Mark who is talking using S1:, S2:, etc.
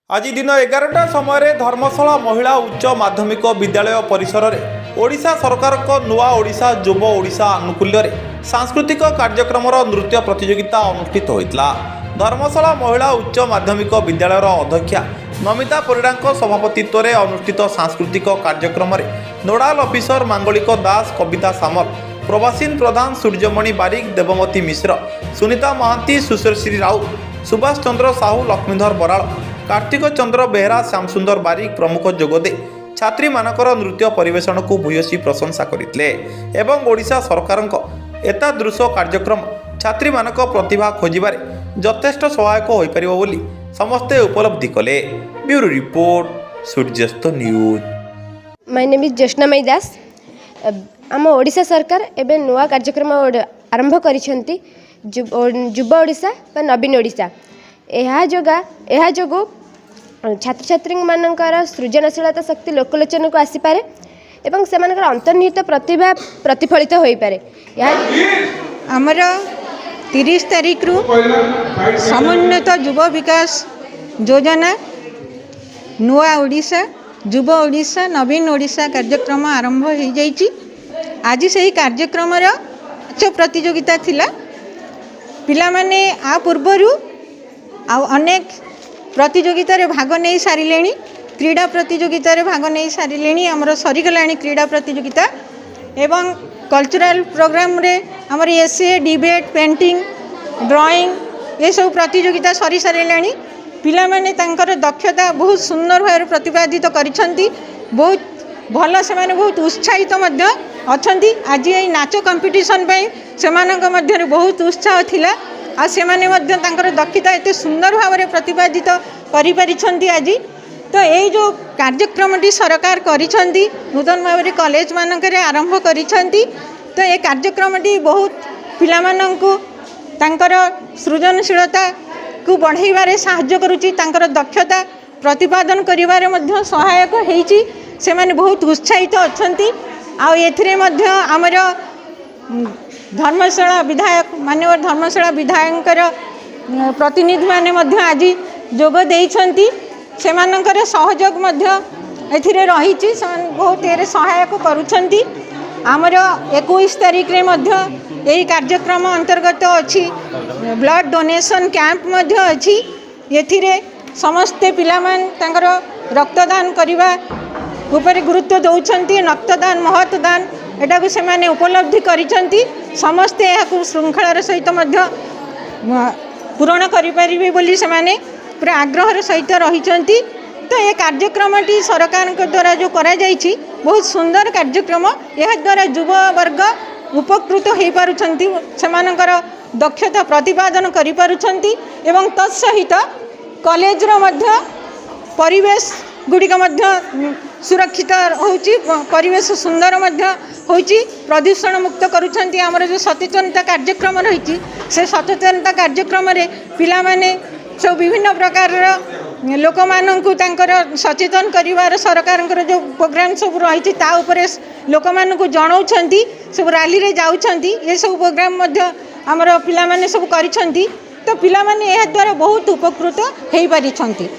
S1: आज दिन 11टा समय धर्मशाला महिला उच्च माध्यमिक विद्यालय परिसर में ओडिशा सरकार को नुआ ओडिशा युव ओडिशा आनुकूल्य सांस्कृतिक कार्यक्रम नृत्य प्रतियोगिता अनुष्ठित होता। धर्मशाला महिला उच्च माध्यमिक विद्यालय अध्यक्षा नमिता परिड़ा सभापतित्व में अनुष्ठित सांस्कृतिक कार्यक्रम नोडाल अफिसर मांगलिक दास कविता सामल प्रवासीन प्रधान सूर्यमणि बारिक देवमती मिश्र सुनीता महांती सुश्री राउत सुभाष चंद्र साहू लक्ष्मीधर बराड़ कार्तिक चंद्र बेहरा श्यामसुंदर बारिक प्रमुख जोगदे छात्री मानकर नृत्य परिवेशन को भूयसी प्रशंसा करते एवं ओडिशा सरकार एतादृश कार्यक्रम छात्री मानक प्रतिभा खोजिबारे यथेष्ट सहायक हो पारिबो बोली समस्ते उपलब्धि कले। ब्यूरो रिपोर्ट सूर्यास्त न्यूज।
S2: माय नेम इज ज्योत्स्नामयी दास। आम ओडिशा सरकार एबे नुआ कार्यक्रम आरंभ करिसेंती युव ओडिशा बा नवीन ओडिशा। यह जोगु छात्र छात्री मानकर सृजनशीलता शक्ति लोकलोचन को आसीपे एवं से अंतर्निहित प्रतिभा प्रतिफलित हो पारे।
S3: आमर 30 तारीख रु समुन्नत युव विकास योजना नुआ ओडिशा युव ओडिशा नवीन ओडिशा कार्यक्रम आरंभ हो जाइए। आज से कार्यक्रम प्रतियोगिता थिला। पिला माने आ पूर्वरु अनेक प्रतियोगिता रे भाग नहीं सारे क्रीड़ा प्रतियोगिता रे भाग नहीं सारे आमर सरीगला क्रीड़ा प्रतियोगिता एवं कल्चरल प्रोग्राम रे आमर एसे डिबेट पेंटिंग ड्राइंग ये सब प्रतियोगिता सरी सारे पिला माने तांकर दक्षता बहुत सुंदर भाव प्रतिपादित करिसेंती। बहुत भल से माने बहुत उत्साहित मध्य अछंती। आज ये नाच कंपटीशन पे सेमानक मध्य बहुत उत्साह थिला आ से माने मध्य तांकर दक्षता एते सुंदर भाव में प्रतिपादित करि परिछंती। आज तो यही जो कार्यक्रमटी सरकार करिछंती नूतन भाव में कॉलेज मानक आरंभ करिछंती। तो ये कार्यक्रमटी बहुत पिला माननकु तांकर सृजनशीलता को बढ़ाइबारे साहाय्य करुची। तांकर दक्षता प्रतिपादन करिबारे मध्य सहायक हेइची। से माने बहुत उत्साहित अछंती। आ एथिरे मध्य आमर धर्मशाला विधायक माननीय धर्मशाला विधायकर प्रतिनिधि माने मध्य आज जोग देइछंती। सेमानकर सहयोग मध्य एथिरे रहिछि। बहुत एरे सहायक करुछंती। आमर 21 तारीख रे मध्य यही कार्यक्रम अंतर्गत अछि ब्लड डोनेशन कैंप मध्य अछि। एथिरे समस्ते पिलामान तांकर रक्तदान करिबा ऊपर गुरुत्व दौरान रक्तदान महत्दान एटा को से उपलब्धि करिसेंती। समस्ते यह श्रृंखलार सहित पूरण करें बोली से पूरा आग्रह सहित रही। तो ये कार्यक्रमटी सरकार द्वारा जो करा जाइछि बहुत सुंदर कार्यक्रम। यह द्वारा युव वर्ग उपकृत हो पारुछंती। सेमानकर दक्षता प्रतिपादन करि पारुछंती एवं तत्सहित कॉलेज रो मध्य परिवेश गुड़िक सुरक्षित होउची। परिवेश सुंदर होउची। प्रदूषण मुक्त करुछंती। आमर जो सचेतनता कार्यक्रम रही से सचेतनता कार्यक्रम रे पिला माने सब विभिन्न प्रकार लोक माननकु तांकर सचेतन करिवार सरकार जो प्रोग्राम सब रही ता उपरे लोक माननकु जणाउछंती। सब रैली रे जाउछंती। ये सब प्रोग्राम मध्य आमर पिला माने सब करिछंती। तो पिला माने एहा द्वारा बहुत उपकृत हेइ पारिछंती।